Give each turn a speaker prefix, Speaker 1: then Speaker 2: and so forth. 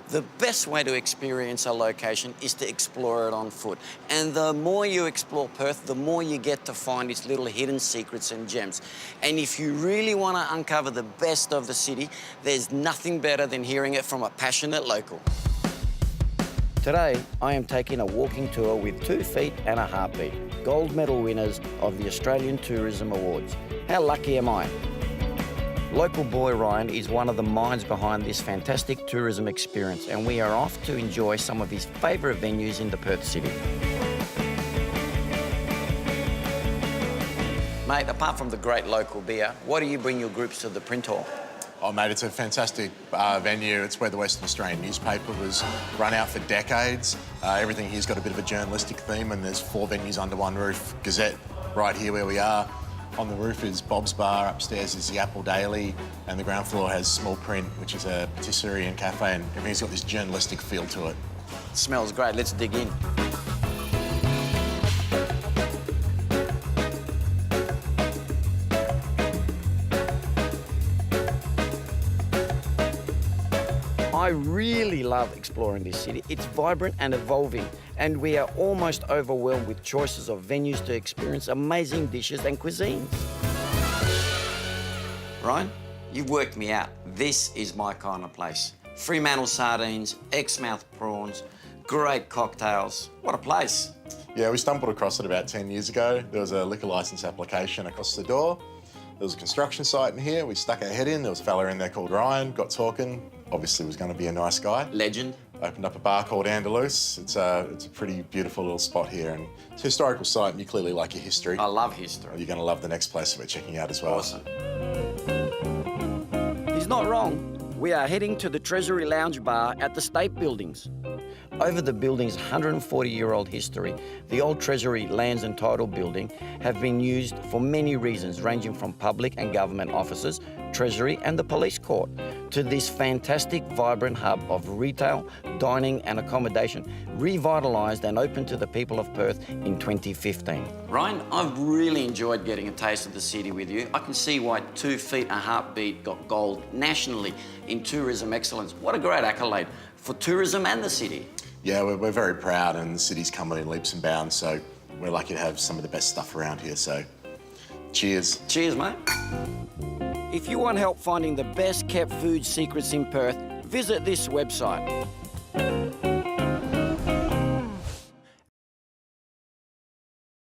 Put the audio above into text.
Speaker 1: The best way to experience a location is to explore it on foot. And the more you explore Perth, the more you get to find its little hidden secrets and gems. And if you really want to uncover the best of the city, there's nothing better than hearing it from a passionate local. Today, I am taking a walking tour with 2 feet and a heartbeat, gold medal winners of the Australian Tourism Awards. How lucky am I? Local boy Ryan is one of the minds behind this fantastic tourism experience, and we are off to enjoy some of his favourite venues in the Perth city. Mate, apart from the great local beer, why do you bring your groups to the Print Hall?
Speaker 2: Oh, mate, it's a fantastic venue. It's where the Western Australian newspaper was run out for decades. Everything here's got a bit of a journalistic theme, and there's 4 venues under one roof. Gazette, right here where we are. On the roof is Bob's Bar, upstairs is the Apple Daily, and the ground floor has Small Print, which is a patisserie and cafe, and everything's got this journalistic feel to it.
Speaker 1: It smells great. Let's dig in. I really love exploring this city. It's vibrant and evolving, and we are almost overwhelmed with choices of venues to experience amazing dishes and cuisines. Ryan, you've worked me out. This is my kind of place. Fremantle sardines, Exmouth prawns, great cocktails. What a place.
Speaker 2: Yeah, we stumbled across it about 10 years ago. There was a liquor licence application across the door. There was a construction site in here. We stuck our head in. There was a fella in there called Ryan, got talking. Obviously was going to be a nice guy.
Speaker 1: Legend.
Speaker 2: Opened up a bar called Andalus. It's a pretty beautiful little spot here, and it's a historical site, and you clearly like your history.
Speaker 1: I love history.
Speaker 2: You're going to love the next place we're checking out as well.
Speaker 1: Awesome. He's not wrong. We are heading to the Treasury Lounge Bar at the State Buildings. Over the building's 140-year-old history, the old Treasury Lands and Title Building have been used for many reasons, ranging from public and government offices, Treasury and the police court, to this fantastic, vibrant hub of retail, dining and accommodation, revitalised and opened to the people of Perth in 2015. Ryan, I've really enjoyed getting a taste of the city with you. I can see why 2 feet and a heartbeat got gold nationally in tourism excellence. What a great accolade for tourism and the city.
Speaker 2: Yeah, we're very proud, and the city's coming in leaps and bounds, so we're lucky to have some of the best stuff around here, so cheers.
Speaker 1: Cheers, mate. If you want help finding the best kept food secrets in Perth, visit this website.